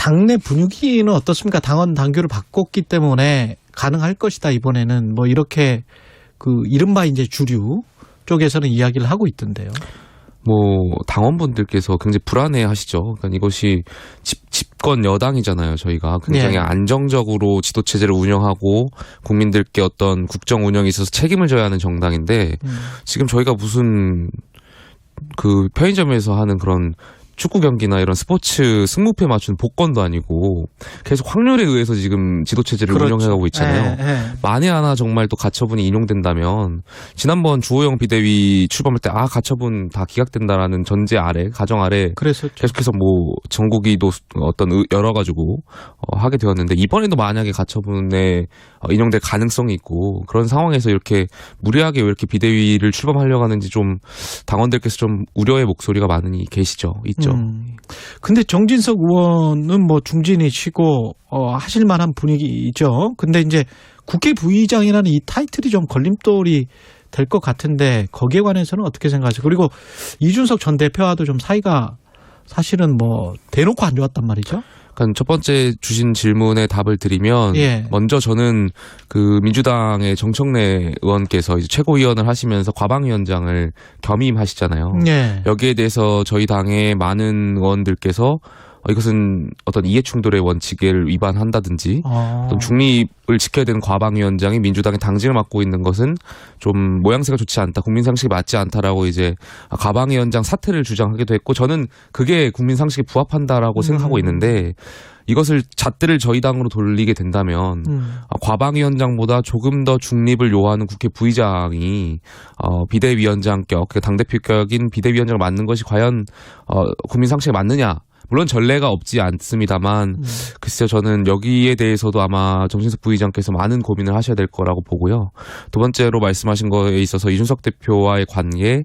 당내 분위기는 어떻습니까? 당원 당규를 바꿨기 때문에 가능할 것이다 이번에는 뭐 이렇게 그 이른바 이제 주류 쪽에서는 이야기를 하고 있던데요. 뭐 당원분들께서 굉장히 불안해하시죠. 그러니까 이것이 집권 여당이잖아요. 저희가 굉장히 안정적으로 지도 체제를 운영하고 국민들께 어떤 국정 운영에 있어서 책임을 져야 하는 정당인데 지금 저희가 무슨 그 편의점에서 하는 그런 축구 경기나 이런 스포츠 승무패 맞춘 복권도 아니고 계속 확률에 의해서 지금 지도체제를 운영해가고 있잖아요. 만에 하나 정말 또 가처분이 인용된다면 지난번 주호영 비대위 출범할 때 가처분 다 기각된다라는 전제 아래 가정 아래 그랬었죠. 계속해서 뭐 전국이도 어떤 열어가지고 하게 되었는데 이번에도 만약에 가처분에 인용될 가능성이 있고 그런 상황에서 이렇게 무리하게 왜 이렇게 비대위를 출범하려고 하는지 좀 당원들께서 좀 우려의 목소리가 많이 있죠. 근데 정진석 의원은 뭐 중진이시고 하실 만한 분위기죠. 근데 이제 국회 부의장이라는 이 타이틀이 좀 걸림돌이 될 것 같은데 거기에 관해서는 어떻게 생각하세요? 그리고 이준석 전 대표와도 좀 사이가 사실은 뭐 대놓고 안 좋았단 말이죠. 그러니까 첫 번째 주신 질문에 답을 드리면 먼저 저는 그 민주당의 정청래 의원께서 이제 최고위원을 하시면서 과방위원장을 겸임하시잖아요. 여기에 대해서 저희 당의 많은 의원들께서 이것은 어떤 이해충돌의 원칙을 위반한다든지 어떤 중립을 지켜야 되는 과방위원장이 민주당의 당직을 맡고 있는 것은 좀 모양새가 좋지 않다, 국민상식에 맞지 않다라고 이제 과방위원장 사퇴를 주장하기도 했고 저는 그게 국민상식에 부합한다라고 생각하고 있는데 이것을 잣대를 저희 당으로 돌리게 된다면 과방위원장보다 조금 더 중립을 요하는 국회 부의장이 비대위원장격, 당대표격인 비대위원장을 맡는 것이 과연 국민상식에 맞느냐. 물론 전례가 없지 않습니다만 글쎄요 저는 여기에 대해서도 아마 정진석 부의장께서 많은 고민을 하셔야 될 거라고 보고요. 두 번째로 말씀하신 거에 있어서 이준석 대표와의 관계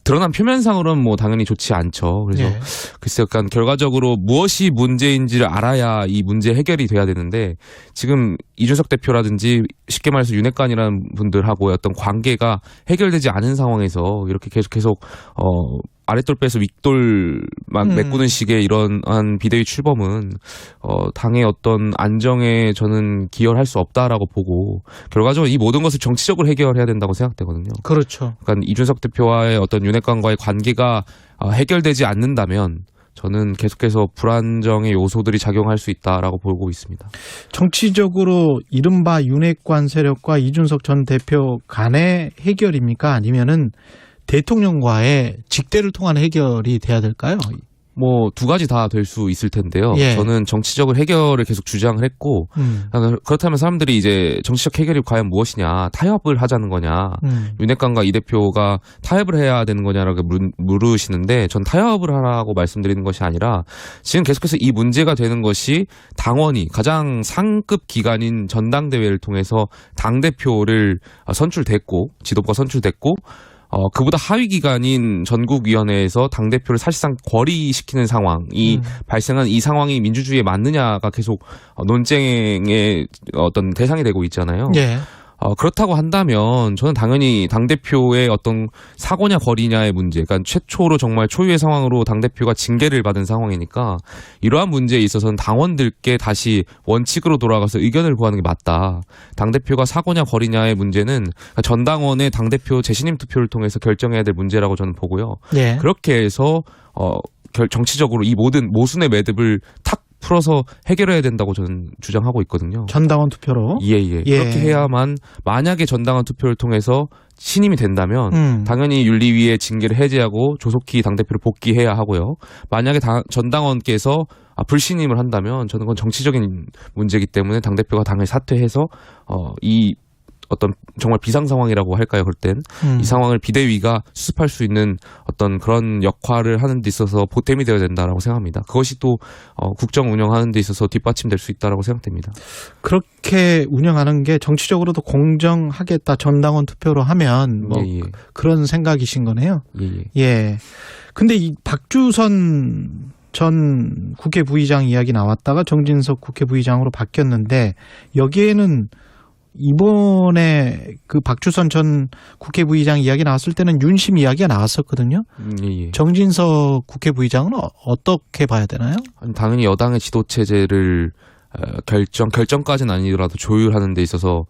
드러난 표면상으로는 뭐 당연히 좋지 않죠. 그래서 글쎄요, 그러니까 결과적으로 무엇이 문제인지를 알아야 이 문제 해결이 돼야 되는데 지금 이준석 대표라든지 쉽게 말해서 윤핵관이라는 분들하고의 어떤 관계가 해결되지 않은 상황에서 이렇게 계속 아랫돌 빼서 윗돌만 메꾸는 식의 이러한 비대위 출범은 당의 어떤 안정에 저는 기여할 수 없다라고 보고 결과적으로 이 모든 것을 정치적으로 해결해야 된다고 생각되거든요. 그렇죠. 그러니까 이준석 대표와의 어떤 윤핵관과의 관계가 해결되지 않는다면 저는 계속해서 불안정의 요소들이 작용할 수 있다라고 보고 있습니다. 정치적으로 이른바 윤핵관 세력과 이준석 전 대표 간의 해결입니까? 아니면은 대통령과의 직대를 통한 해결이 돼야 될까요? 뭐 두 가지 다 될 수 있을 텐데요. 저는 정치적으로 해결을 계속 주장을 했고 그렇다면 사람들이 이제 정치적 해결이 과연 무엇이냐, 타협을 하자는 거냐, 윤핵관과 이 대표가 타협을 해야 되는 거냐라고 물으시는데 전 타협을 하라고 말씀드리는 것이 아니라 지금 계속해서 이 문제가 되는 것이 당원이 가장 상급 기관인 전당대회를 통해서 당대표를 선출됐고 지도부가 선출됐고 그보다 하위 기관인 전국위원회에서 당대표를 사실상 거리시키는 상황이 발생한 이 상황이 민주주의에 맞느냐가 계속 논쟁의 어떤 대상이 되고 있잖아요. 그렇다고 한다면 저는 당연히 당대표의 어떤 사고냐 거리냐의 문제, 그러니까 최초로 정말 초유의 상황으로 당대표가 징계를 받은 상황이니까 이러한 문제에 있어서는 당원들께 다시 원칙으로 돌아가서 의견을 구하는 게 맞다. 당대표가 사고냐 거리냐의 문제는 전당원의 당대표 재신임 투표를 통해서 결정해야 될 문제라고 저는 보고요. 그렇게 해서 정치적으로 이 모든 모순의 매듭을 탁 풀어서 해결해야 된다고 저는 주장하고 있거든요. 전당원 투표로? 그렇게 해야만 만약에 전당원 투표를 통해서 신임이 된다면 당연히 윤리위의 징계를 해제하고 조속히 당대표를 복귀해야 하고요. 만약에 전당원께서 불신임을 한다면 저는 그건 정치적인 문제이기 때문에 당대표가 당을 사퇴해서 이 어떤 정말 비상 상황이라고 할까요? 그럴 땐 이 상황을 비대위가 수습할 수 있는 어떤 그런 역할을 하는 데 있어서 보탬이 되어야 된다라고 생각합니다. 그것이 또 국정 운영하는 데 있어서 뒷받침될 수 있다라고 생각됩니다. 그렇게 운영하는 게 정치적으로도 공정하겠다. 전당원 투표로 하면 뭐 그런 생각이신 거네요. 근데 이 박주선 전 국회 부의장 이야기 나왔다가 정진석 국회 부의장으로 바뀌었는데 여기에는 이번에 그 박주선 전 국회 부의장 이야기 나왔을 때는 윤심 이야기가 나왔었거든요. 예. 정진석 국회 부의장은 어떻게 봐야 되나요? 당연히 여당의 지도 체제를 결정까지는 아니더라도 조율하는 데 있어서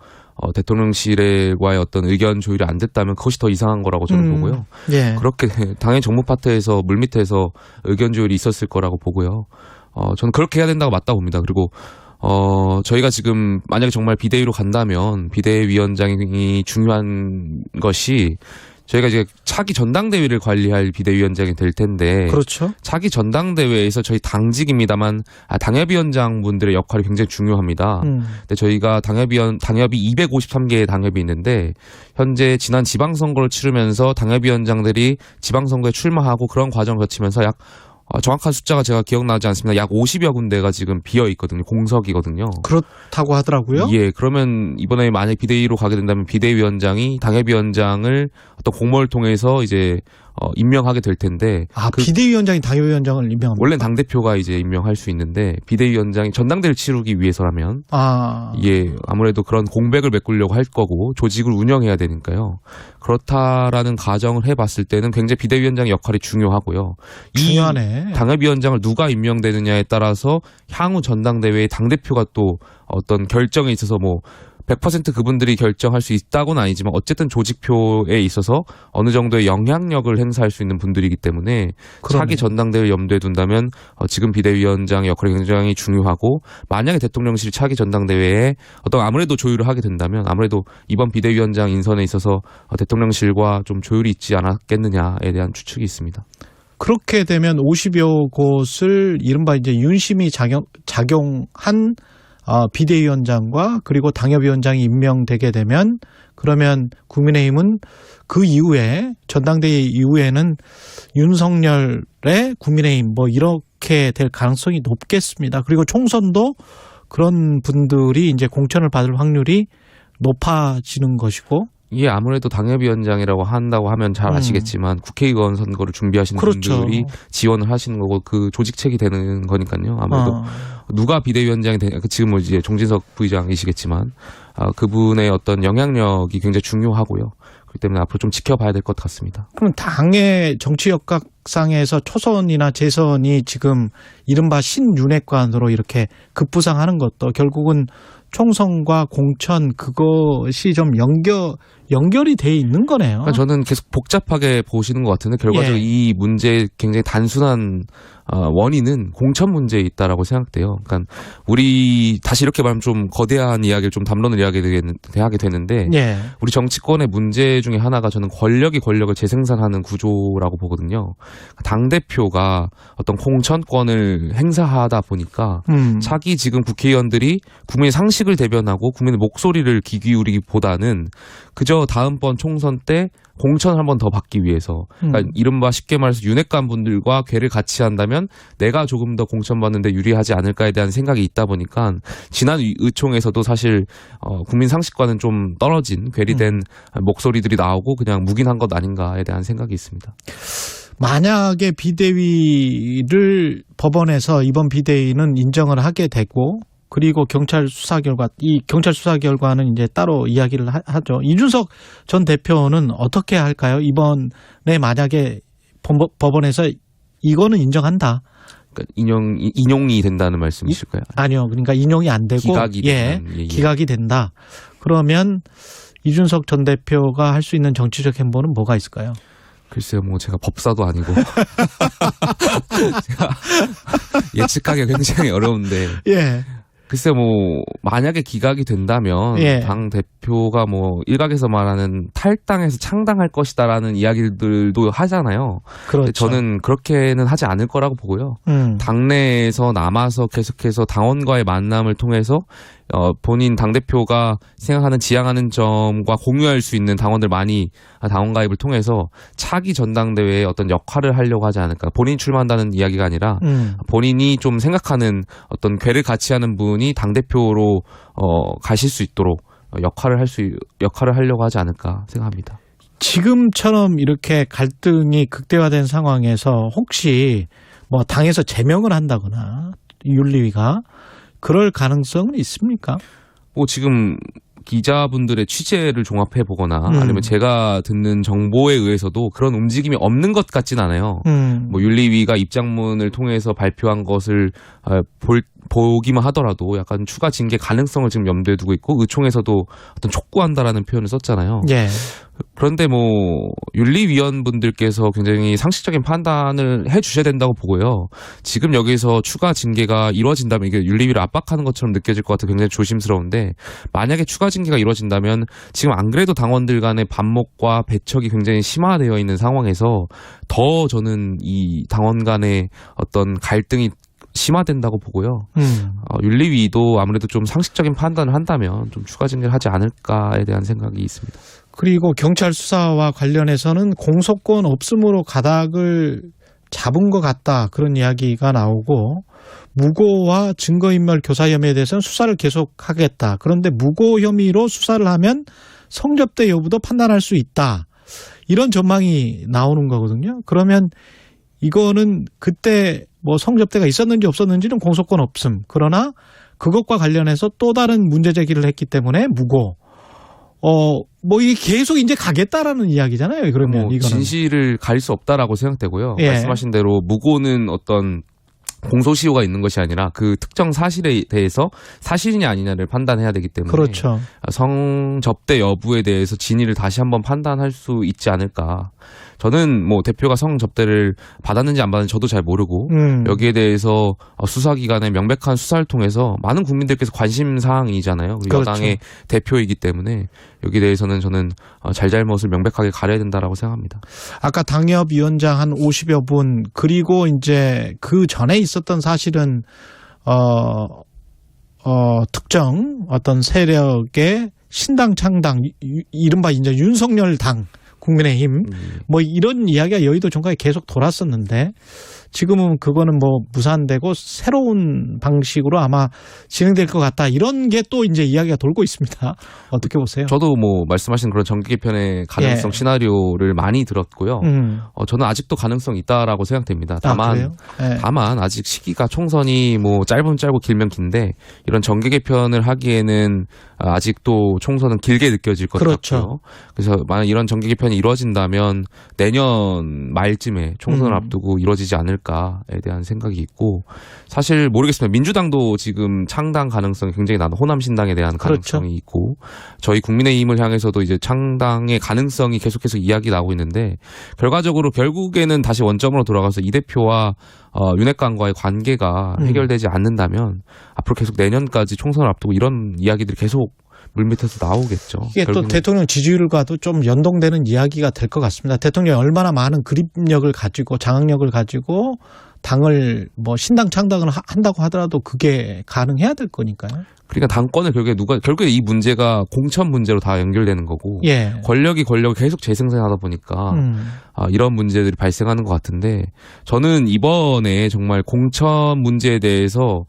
대통령실과의 어떤 의견 조율이 안 됐다면 그것이 더 이상한 거라고 저는 보고요. 예. 그렇게 당연히 정무 파트에서 물밑에서 의견 조율이 있었을 거라고 보고요. 저는 그렇게 해야 된다고 맞다고 봅니다. 그리고 저희가 지금 만약에 정말 비대위로 간다면 비대위원장이 중요한 것이 저희가 이제 차기 전당대회를 관리할 비대위원장이 될 텐데, 그렇죠. 차기 전당대회에서 저희 당직입니다만 당협위원장 분들의 역할이 굉장히 중요합니다. 근데 저희가 당협이 253개의 당협이 있는데 현재 지난 지방선거를 치르면서 당협위원장들이 지방선거에 출마하고 그런 과정을 거치면서 정확한 숫자가 제가 기억나지 않습니다. 약 50여 군데가 지금 비어 있거든요. 공석이거든요. 그렇다고 하더라고요. 예, 그러면 이번에 만약 비대위로 가게 된다면 비대위원장이 당협위원장을 어떤 공모를 통해서 이제 임명하게 될 텐데. 비대위원장이 당협위원장을 임명합니다. 원래는 당대표가 이제 임명할 수 있는데 비대위원장이 전당대회를 치르기 위해서라면 예, 아무래도 그런 공백을 메꾸려고 할 거고 조직을 운영해야 되니까요. 그렇다라는 가정을 해봤을 때는 굉장히 비대위원장의 역할이 중요하고요. 중요하네. 당협위원장을 누가 임명되느냐에 따라서 향후 전당대회의 당대표가 또 어떤 결정에 있어서 100% 그분들이 결정할 수 있다고는 아니지만 어쨌든 조직표에 있어서 어느 정도의 영향력을 행사할 수 있는 분들이기 때문에 차기 전당대회를 염두에 둔다면 지금 비대위원장의 역할이 굉장히 중요하고 만약에 대통령실이 차기 전당대회에 아무래도 조율을 하게 된다면 아무래도 이번 비대위원장 인선에 있어서 대통령실과 좀 조율이 있지 않았겠느냐에 대한 추측이 있습니다. 그렇게 되면 50여 곳을 이른바 이제 윤심이 작용한 비대위원장과 그리고 당협위원장이 임명되게 되면 그러면 국민의힘은 그 이후에 전당대회 이후에는 윤석열의 국민의힘 이렇게 될 가능성이 높겠습니다. 그리고 총선도 그런 분들이 이제 공천을 받을 확률이 높아지는 것이고. 이게 아무래도 당협위원장이라고 한다고 하면 잘 아시겠지만 국회의원 선거를 준비하시는 분들이 지원을 하시는 거고 그 조직책이 되는 거니까요. 아무래도 누가 비대위원장이 되냐, 지금 이제 정진석 부의장이시겠지만 그분의 어떤 영향력이 굉장히 중요하고요. 그렇기 때문에 앞으로 좀 지켜봐야 될 것 같습니다. 그럼 당의 정치 역학상에서 초선이나 재선이 지금 이른바 신윤핵관으로 이렇게 급부상하는 것도 결국은 총선과 공천 그것이 좀 연결이 돼 있는 거네요. 그러니까 저는 계속 복잡하게 보시는 것 같은데 결과적으로 이 문제의 굉장히 단순한 원인은 공천 문제에 있다라고 생각돼요. 그러니까 우리 다시 이렇게 말하면 좀 거대한 이야기를 좀 담론을 하게 되는데 우리 정치권의 문제 중에 하나가 저는 권력이 권력을 재생산하는 구조라고 보거든요. 당대표가 어떤 공천권을 행사하다 보니까 차기 지금 국회의원들이 국민의 상식을 대변하고 국민의 목소리를 귀 기울이기보다는 그저 다음번 총선 때 공천을 한 번 더 받기 위해서 그러니까 이른바 쉽게 말해서 윤핵관 분들과 궤를 같이 한다면 내가 조금 더 공천받는 데 유리하지 않을까에 대한 생각이 있다 보니까 지난 의총에서도 사실 국민 상식과는 좀 떨어진 괴리된 목소리들이 나오고 그냥 묵인한 것 아닌가에 대한 생각이 있습니다. 만약에 비대위를 법원에서 이번 비대위는 인정을 하게 되고 그리고 경찰 수사 결과는 이제 따로 이야기를 하죠. 이준석 전 대표는 어떻게 할까요? 이번에 만약에 법원에서 이거는 인정한다. 그러니까 인용이 된다는 말씀이실까요? 아니요. 그러니까 인용이 안 되고 기각이 된다. 그러면 이준석 전 대표가 할 수 있는 정치적 행보는 뭐가 있을까요? 글쎄요, 제가 법사도 아니고 제가 예측하기가 굉장히 어려운데. 글쎄 만약에 기각이 된다면 당 대표가 일각에서 말하는 탈당해서 창당할 것이다라는 이야기들도 하잖아요. 그렇죠. 저는 그렇게는 하지 않을 거라고 보고요. 당내에서 남아서 계속해서 당원과의 만남을 통해서 본인 당대표가 생각하는 지향하는 점과 공유할 수 있는 당원들 많이 당원 가입을 통해서 차기 전당대회에 어떤 역할을 하려고 하지 않을까. 본인이 출마한다는 이야기가 아니라 본인이 좀 생각하는 어떤 궤를 같이 하는 분이 당대표로 가실 수 있도록 역할을 하려고 하지 않을까 생각합니다. 지금처럼 이렇게 갈등이 극대화된 상황에서 혹시 당에서 제명을 한다거나 윤리위가 그럴 가능성은 있습니까? 지금 기자분들의 취재를 종합해 보거나 아니면 제가 듣는 정보에 의해서도 그런 움직임이 없는 것 같진 않아요. 뭐 윤리위가 입장문을 통해서 발표한 것을 보기만 하더라도 약간 추가 징계 가능성을 지금 염두에 두고 있고 의총에서도 어떤 촉구한다라는 표현을 썼잖아요. 예. 그런데 뭐 윤리위원분들께서 굉장히 상식적인 판단을 해주셔야 된다고 보고요. 지금 여기서 추가 징계가 이루어진다면 이게 윤리위를 압박하는 것처럼 느껴질 것 같아 굉장히 조심스러운데 만약에 추가 징계가 이루어진다면 지금 안 그래도 당원들 간의 반목과 배척이 굉장히 심화되어 있는 상황에서 더 저는 이 당원 간의 어떤 갈등이 심화된다고 보고요. 윤리위도 아무래도 좀 상식적인 판단을 한다면 좀 추가 징계를 하지 않을까에 대한 생각이 있습니다. 그리고 경찰 수사와 관련해서는 공소권 없음으로 가닥을 잡은 것 같다 그런 이야기가 나오고 무고와 증거인멸 교사 혐의에 대해서는 수사를 계속하겠다. 그런데 무고 혐의로 수사를 하면 성접대 여부도 판단할 수 있다. 이런 전망이 나오는 거거든요. 그러면 이거는 그때 뭐 성접대가 있었는지 없었는지는 공소권 없음. 그러나 그것과 관련해서 또 다른 문제 제기를 했기 때문에 무고. 뭐 이게 계속 이제 가겠다라는 이야기잖아요. 그러면 뭐 이거는 진실을 가릴 수 없다라고 생각되고요. 예. 말씀하신 대로 무고는 어떤 공소시효가 있는 것이 아니라 그 특정 사실에 대해서 사실이냐 아니냐를 판단해야 되기 때문에 그렇죠. 성접대 여부에 대해서 진위를 다시 한번 판단할 수 있지 않을까. 저는 뭐 대표가 성접대를 받았는지 안 받았는지 저도 잘 모르고 여기에 대해서 수사기관의 명백한 수사를 통해서 많은 국민들께서 관심사항이잖아요. 그렇죠. 여당의 대표이기 때문에 여기에 대해서는 저는 잘잘못을 명백하게 가려야 된다라고 생각합니다. 아까 당협위원장 한 50여 분 그리고 이제 그 전에 있었던 사실은 특정 어떤 세력의 신당 창당 이른바 이제 윤석열 당 국민의힘 뭐 이런 이야기가 여의도 정가에 계속 돌았었는데 지금은 그거는 뭐 무산되고 새로운 방식으로 아마 진행될 것 같다. 이런 게 또 이제 이야기가 돌고 있습니다. 어떻게 보세요? 저도 뭐 말씀하신 그런 정기 개편의 가능성 예. 시나리오를 많이 들었고요. 저는 아직도 가능성이 있다라고 생각됩니다. 다만 아직 시기가 총선이 뭐 짧으면 짧고 길면 긴데 이런 정기 개편을 하기에는 아직도 총선은 길게 느껴질 것 그렇죠. 같고요. 그래서 만약 이런 정기 개편이 이루어진다면 내년 말쯤에 총선을 앞두고 이루어지지 않을까에 대한 생각이 있고 사실 모르겠습니다. 민주당도 지금 창당 가능성이 굉장히 많아 호남신당에 대한 가능성이 그렇죠. 있고 저희 국민의힘을 향해서도 이제 창당의 가능성이 계속해서 이야기 나오고 있는데 결국에는 다시 원점으로 돌아가서 이 대표와 윤핵관과의 관계가 해결되지 않는다면 앞으로 계속 내년까지 총선을 앞두고 이런 이야기들이 계속 물밑에서 나오겠죠. 이게 또 대통령 지지율과도 좀 연동되는 이야기가 될 것 같습니다. 대통령이 얼마나 많은 그립력을 가지고 장악력을 가지고 당을 뭐 신당 창당을 한다고 하더라도 그게 가능해야 될 거니까요. 그러니까 당권을 결국에 이 문제가 공천 문제로 다 연결되는 거고 예. 권력이 계속 재생산하다 보니까 이런 문제들이 발생하는 것 같은데 저는 이번에 정말 공천 문제에 대해서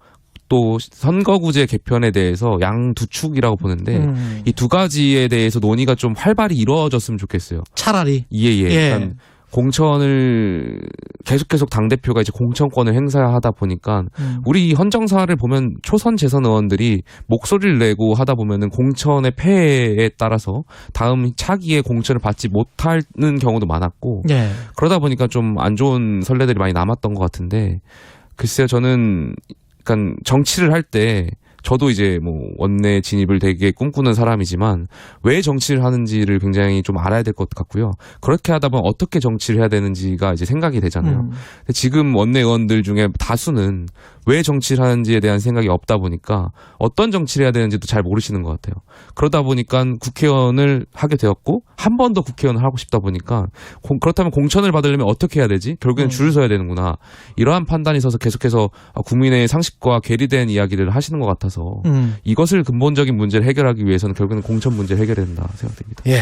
또 선거구제 개편에 대해서 양 두 축이라고 보는데 이 두 가지에 대해서 논의가 좀 활발히 이루어졌으면 좋겠어요. 차라리. 예. 그러니까 공천을 계속 당대표가 이제 공천권을 행사하다 보니까 우리 헌정사를 보면 초선 재선 의원들이 목소리를 내고 하다 보면은 공천의 폐해에 따라서 다음 차기에 공천을 받지 못하는 경우도 많았고 예. 그러다 보니까 좀 안 좋은 선례들이 많이 남았던 것 같은데 글쎄요 저는 그러니까 정치를 할 때 저도 이제 뭐 원내 진입을 되게 꿈꾸는 사람이지만 왜 정치를 하는지를 굉장히 좀 알아야 될 것 같고요. 그렇게 하다 보면 어떻게 정치를 해야 되는지가 이제 생각이 되잖아요. 근데 지금 원내 의원들 중에 다수는 왜 정치를 하는지에 대한 생각이 없다 보니까 어떤 정치를 해야 되는지도 잘 모르시는 것 같아요. 그러다 보니까 국회의원을 하게 되었고 한 번 더 국회의원을 하고 싶다 보니까 그렇다면 공천을 받으려면 어떻게 해야 되지? 결국엔 줄을 서야 되는구나. 이러한 판단이 있어서 계속해서 국민의 상식과 괴리된 이야기를 하시는 것 같아서 이것을 근본적인 문제를 해결하기 위해서는 결국에는 공천 문제를 해결해야 된다 생각됩니다. 예.